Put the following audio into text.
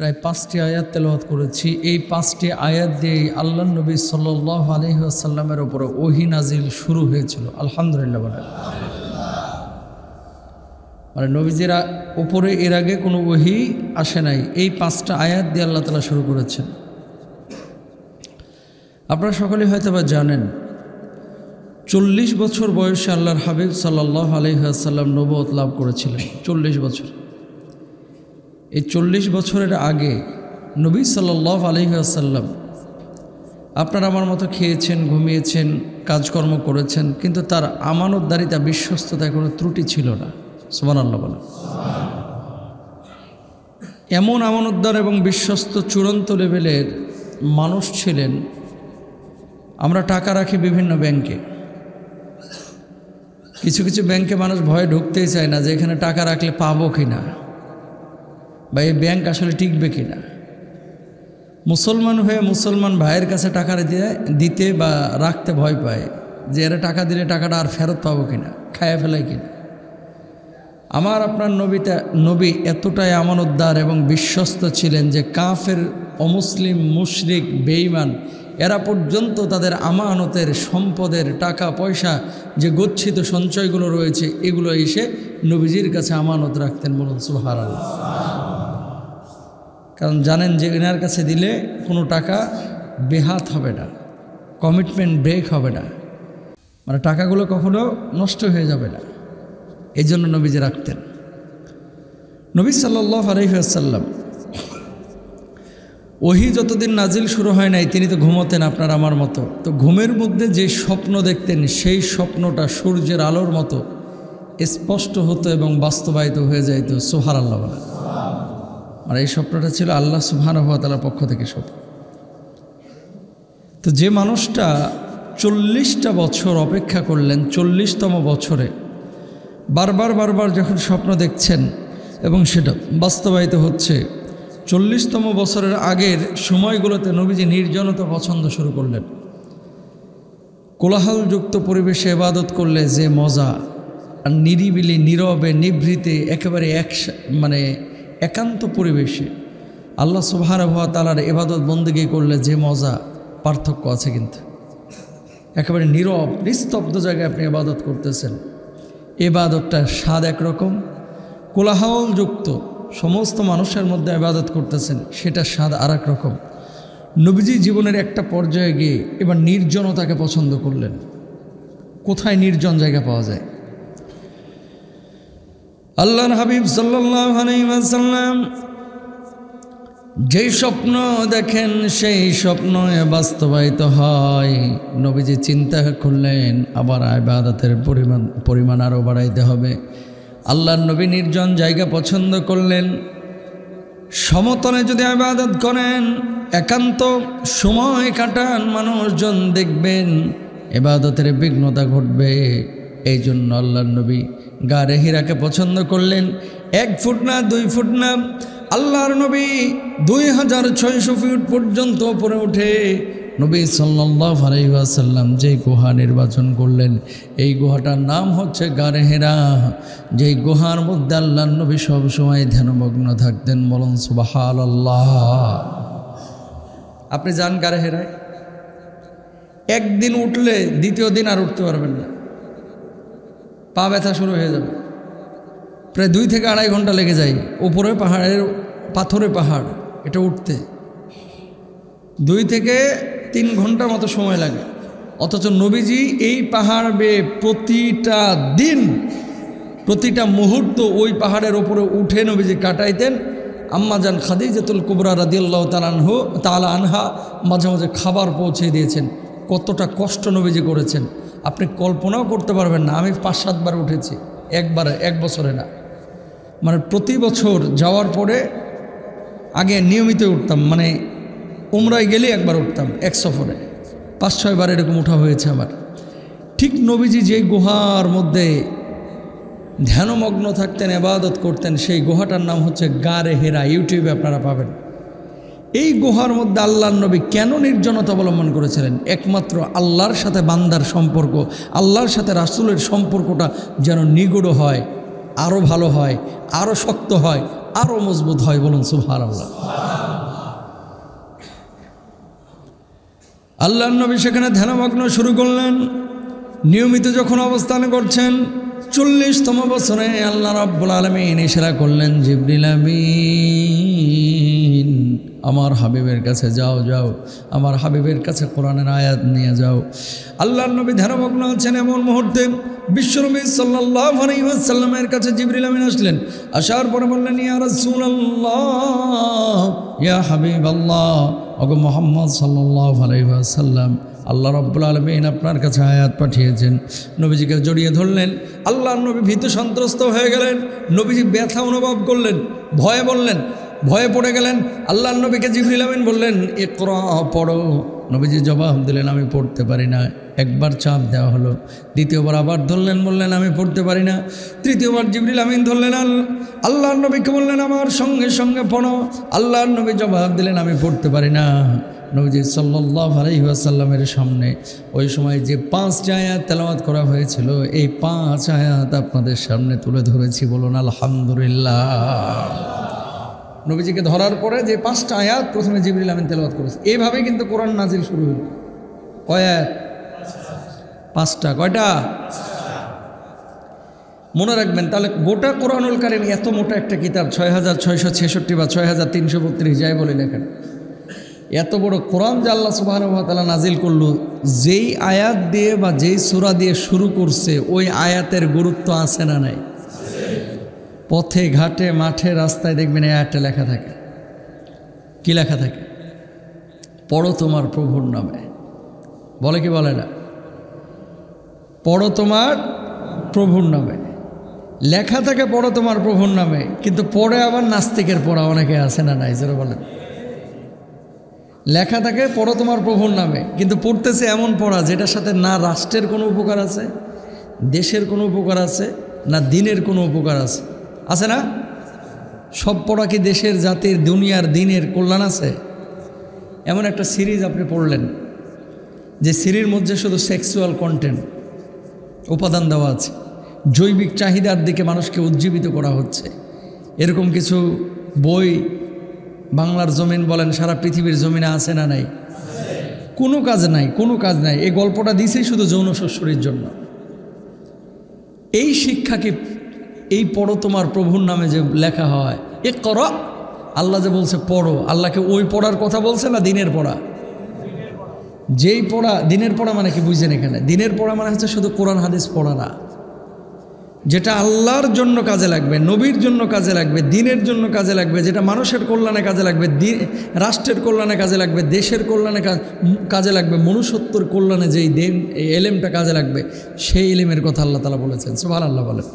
প্রায় 5টি আয়াত তেলাওয়াত করেছি। এই 5টি আয়াত দিয়ে আল্লাহর নবী সাল্লাল্লাহু আলাইহি ওয়াসাল্লামের উপরে ওহী নাজিল শুরু হয়েছিল। আলহামদুলিল্লাহ বলেন। মানে নবীজির উপরে এর আগে কোনো ওহী আসে নাই। এই 5টা আয়াত দিয়ে আল্লাহ তাআলা শুরু করেছেন। আপনারা সকলেই হয়তো বা জানেন 40 বছর বয়সে আল্লাহর হাবিব সাল্লাল্লাহু আলাইহি ওয়াসাল্লাম নবুয়ত লাভ করেছিলেন। 40 বছর। এই 40 বছরের আগে নবী সাল্লাল্লাহু আলাইহি ওয়াসাল্লাম আপনারা আমার মতো খেয়েছেন, ঘুমিয়েছেন, কাজকর্ম করেছেন, কিন্তু তার আমানতদারিতা, বিশ্বস্ততায় কোনো ত্রুটি ছিল না। সুবহানাল্লাহ বলেন। এমন আমানতদার এবং বিশ্বস্ত চূড়ান্ত লেভেলের মানুষ ছিলেন। আমরা টাকা রাখি বিভিন্ন ব্যাংকে, কিছু কিছু ব্যাংকে মানুষ ভয়ে ঢুকতেই চায় না যে এখানে টাকা রাখলে পাবো কিনা, বা এই ব্যাংক আসলে টিকবে কিনা। মুসলমান হয়ে মুসলমান ভাইয়ের কাছে টাকা দিতে বা রাখতে ভয় পায় যে এরা টাকা দিলে টাকাটা আর ফেরত পাবো কিনা, খায়া ফেলায় কিনা। আমার আপনার নবী এতটাই আমানতদার এবং বিশ্বস্ত ছিলেন যে কাফের, অমুসলিম, মুশরিক, বেঈমান এরা পর্যন্ত তাদের আমানতের সম্পদের টাকা পয়সা যে গচ্ছিত সঞ্চয়গুলো রয়েছে এগুলো এসে নবীজির কাছে আমানত রাখতেন। বলুন সুবহানাল্লাহ। কারণ জানেন যে এনার কাছে দিলে কোনো টাকা বেহাত হবে না, কমিটমেন্ট ব্রেক হবে না, মানে টাকাগুলো কখনো নষ্ট হয়ে যাবে না। এই জন্য নবীজি রাখতেন। নবী সাল্লাল্লাহু আলাইহি ওয়াসাল্লাম ওহী যতদিন নাজিল শুরু হয় নাই তিনি তো ঘুমোতেন আপনার আমার মতো। তো ঘুমের মধ্যে যে স্বপ্ন দেখতেন সেই স্বপ্নটা সূর্যের আলোর মতো স্পষ্ট হতো এবং বাস্তবায়িত হয়ে যাইত। সুবহানাল্লাহ বলেন। আর এই স্বপ্নটা ছিল আল্লাহ সুবহানাহু ওয়া তাআলার পক্ষ থেকে স্বপ্ন। তো যে মানুষটা 40টা বছর অপেক্ষা করলেন, 40তম বছরে বারবার যখন স্বপ্ন দেখছেন এবং সেটা বাস্তবায়িত হচ্ছে, 40তম বছরের আগের সময়গুলোতে নবীজি নির্জনতা পছন্দ শুরু করলেন। কোলাহলযুক্ত পরিবেশে ইবাদত করলে যে মজা, আর নিরিবিলি, নীরবে, নিভৃতে, একেবারে একান্ত পরিবেশে আল্লাহ সুবহানাহু ওয়া তাআলার ইবাদত বন্দেগী করলে যে মজা, পার্থক্য আছে। কিন্তু একেবারে নীরব নিস্তব্ধ জায়গায় আপনি ইবাদত করতেছেন, ইবাদতটার স্বাদ একরকম। কোলাহলযুক্ত সমস্ত মানুষের মধ্যে ইবাদত করতেছেন, সেটা স্বাদ আর এক রকম। নবীজি জীবনের একটা পর্যায়ে গিয়ে এবার নির্জনতাকে পছন্দ করলেন। কোথায় নির্জন জায়গা পাওয়া যায়? আল্লাহর হাবিব সাল্লাল্লাহু আলাইহি ওয়াসাল্লাম যেই স্বপ্ন দেখেন সেই স্বপ্ন বাস্তবায়িত হয়। নবীজি চিন্তা করলেন আবার ইবাদতের পরিমাণ আরও বাড়াইতে হবে। আল্লাহর নবী নির্জন জায়গা পছন্দ করলেন। সমতলে যদি ইবাদত করেন, একান্ত সময় কাটান, মানুষজন দেখবেন, ইবাদতের বিঘ্নতা ঘটবে। এই জন্য আল্লাহর নবী গারে হিরাকে পছন্দ করলেন। 1 ফুট না 2 ফুট না, আল্লাহর নবী 2600 ফিট পর্যন্ত উপরে উঠে নবী সাল্লাল্লাহু আলাইহি ওয়াসাল্লাম যে গুহা নির্বাচন করলেন, এই গুহাটার নাম হচ্ছে গারে হিরা। যেই গুহার মধ্যে আল্লাহর নবী সব সময় ধ্যানমগ্ন থাকতেন। বলুন সুবহানাল্লাহ। আপনি যান গারে হিরায়, একদিন উঠলে দ্বিতীয় দিন আর উঠতে পারবেন না, পা ব্যথা শুরু হয়ে যাবে। প্রায় 2 থেকে 2.5 ঘন্টা লেগে যায়। উপরে পাহাড়ের, পাথরে পাহাড়, এটা উঠতে 2 থেকে 3 ঘন্টা মতো সময় লাগে। অথচ নবীজি এই পাহাড় বেয়ে প্রতিটা দিন, প্রতিটা মুহূর্ত ওই পাহাড়ের ওপরে উঠে নবীজি কাটাইতেন। আম্মা জান খাদিজাতুল কুবরা রাদিয়াল্লাহু তাআলা আনহা মাঝে মাঝে খাবার পৌঁছে দিয়েছেন। কতটা কষ্ট নবীজি করেছেন আপনি কল্পনাও করতে পারবেন না। আমি 5-7 বার উঠেছি, একবারে, 1 বছরে না। মানে প্রতি বছর যাওয়ার পরে আগে নিয়মিত উঠতাম, মানে উমরায় গেলে একবার উঠতাম, এক সফরে 5-6 বার এরকম উঠা হয়েছে আমার। ঠিক নবীজি যে গুহার মধ্যে ধ্যানমগ্ন থাকতেন, ইবাদত করতেন, সেই গুহাটার নাম হচ্ছে গারে হেরা। ইউটিউবে আপনারা পাবেন। এই গুহার মধ্যে আল্লাহর নবী কেন নির্জনতা অবলম্বন করেছিলেন? একমাত্র আল্লাহর সাথে বান্দার সম্পর্ক, আল্লাহর সাথে রাসূলের সম্পর্কটা যেন নিগুড় হয়, আরও ভালো হয়, আরও শক্ত হয়, আরও মজবুত হয়। বলুন সুবহানাল্লাহ। আল্লাহর নবী সেখানে ধ্যানমগ্ন শুরু করলেন। নিয়মিত যখন অবস্থান করছেন 40তম বছরে আল্লাহ রাব্বুল আলামিন ইশারা করলেন, জিবরিল আমিন আমার হাবিবের কাছে যাও, যাও আমার হাবিবের কাছে কোরআনের আয়াত নিয়ে যাও। আল্লাহর নবী ধ্যানমগ্ন আছেন, এমন মুহূর্তে বিশ্বনবী সাল্লাল্লাহু আলাইহি ওয়াসাল্লামের কাছে জিবরিল আমিন আসলেন। আসার পরে বললেন, ইয়া রাসূলুল্লাহ, ইয়া হাবিবাল্লাহ, ওগো মুহাম্মদ সাল্লাল্লাহু আলাইহি ওয়াসাল্লাম, আল্লাহ রাব্বুল আলামিন আপনার কাছে আয়াত পাঠিয়েছেন। নবীজিকে জড়িয়ে ধরলেন। আল্লাহর নবী ভীত সন্ত্রস্ত হয়ে গেলেন। নবীজি ব্যথা অনুভব করলেন, ভয়ে বললেন, ভয়ে পড়ে গেলেন। আল্লাহর নবীকে জিবরিল আমিন বললেন, ইকরা, পড়ো। নবীজি জবাব দিলেন, আমি পড়তে পারি না। একবার চাপ দেওয়া হলো, দ্বিতীয়বার আবার ধরলেন, বললেন আমি পড়তে পারি না। তৃতীয়বার জিবরিল আমিন ধরলেন, আল্লাহর নবীকে বললেন আমার সঙ্গে সঙ্গে পড়ো। আল্লাহর নবী জবাব দিলেন, আমি পড়তে পারি না। নবীজি সাল্লাল্লাহু আলাইহি ওয়াসাল্লামের সামনে ওই সময় যে 5টি আয়াত তেলাওয়াত করা হয়েছিল, এই 5 আয়াত আপনাদের সামনে তুলে ধরেছি। বলুন আলহামদুলিল্লাহ। নবীজিকে ধরার পরে যে 5টা আয়াত প্রথমে জিবরিল আমিন তেলাওয়াত করেছে, এইভাবেই কিন্তু কোরআন নাজিল শুরু হলো। কয় আয়াত? 5টা। কয়টা? মনে রাখবেন। তাহলে গোটা কোরআনুল কারীম এত মোটা একটা কিতাব, 6666 বা 6332 যাই বলে লেখেন, এত বড় কোরআন যে আল্লাহ সুবহানাহু ওয়া তাআলা নাজিল করলো, যেই আয়াত দিয়ে বা যেই সূরা দিয়ে শুরু করছে ওই আয়াতের গুরুত্ব আছে না নাই? পথে ঘাটে মাঠে রাস্তায় দেখবেন এই আয়াতটা লেখা থাকে। কি লেখা থাকে? পড়ো তোমার প্রভুর নামে। বলে কি বলে না? পড়ো তোমার প্রভুর নামে লেখা থাকে, পড়ো তোমার প্রভুর নামে। কিন্তু পড়ে আবার নাস্তিকের পড়া অনেকে আছে না নাই? যারা বলেন লেখা থাকে পড়ো তোমার প্রভুর নামে, কিন্তু পড়তেছে এমন পড়া যেটার সাথে না রাষ্ট্রের কোনো উপকার আছে, দেশের কোনো উপকার আছে, না দিনের কোনো উপকার আছে। আছে না? সব পড়া কি দেশের, জাতির, দুনিয়ার, দিনের কল্যাণ আছে? এমন একটা সিরিজ আপনি পড়লেন যে সিরিজের মধ্যে শুধু সেক্সুয়াল কন্টেন্ট উপাদান দেওয়া আছে, জৈবিক চাহিদার দিকে মানুষকে উজ্জীবিত করা হচ্ছে। এরকম কিছু বই বাংলার জমিন বলেন সারা পৃথিবীর জমিনে আছে না নাই? কোনো কাজ নাই, কোনো কাজ নাই। এই গল্পটা দিছেই শুধু যৌন শস্যের জন্য। এই শিক্ষাকে, এই পড়ো তোমার প্রভুর নামে যে লেখা হয়, এ কর, আল্লাহ যে বলছে পড়ো, আল্লাহকে ওই পড়ার কথা বলছে না দিনের পড়া? যেই পড়া, দিনের পড়া মানে কি বুঝছেন এখানে? দিনের পড়া মানে হচ্ছে শুধু কোরআন হাদিস পড়া না, যেটা আল্লাহর জন্য কাজে লাগবে, নবীর জন্য কাজে লাগবে, দিনের জন্য কাজে লাগবে, যেটা মানুষের কল্যাণে কাজে লাগবে, রাষ্ট্রের কল্যাণে কাজে লাগবে, দেশের কল্যাণে কাজে লাগবে, মনুষ্যত্বর কল্যাণে যেই এলেমটা কাজে লাগবে, সেই এলেমের কথা আল্লাহ তাআলা বলেছেন। সুবহানাল্লাহ বলেন।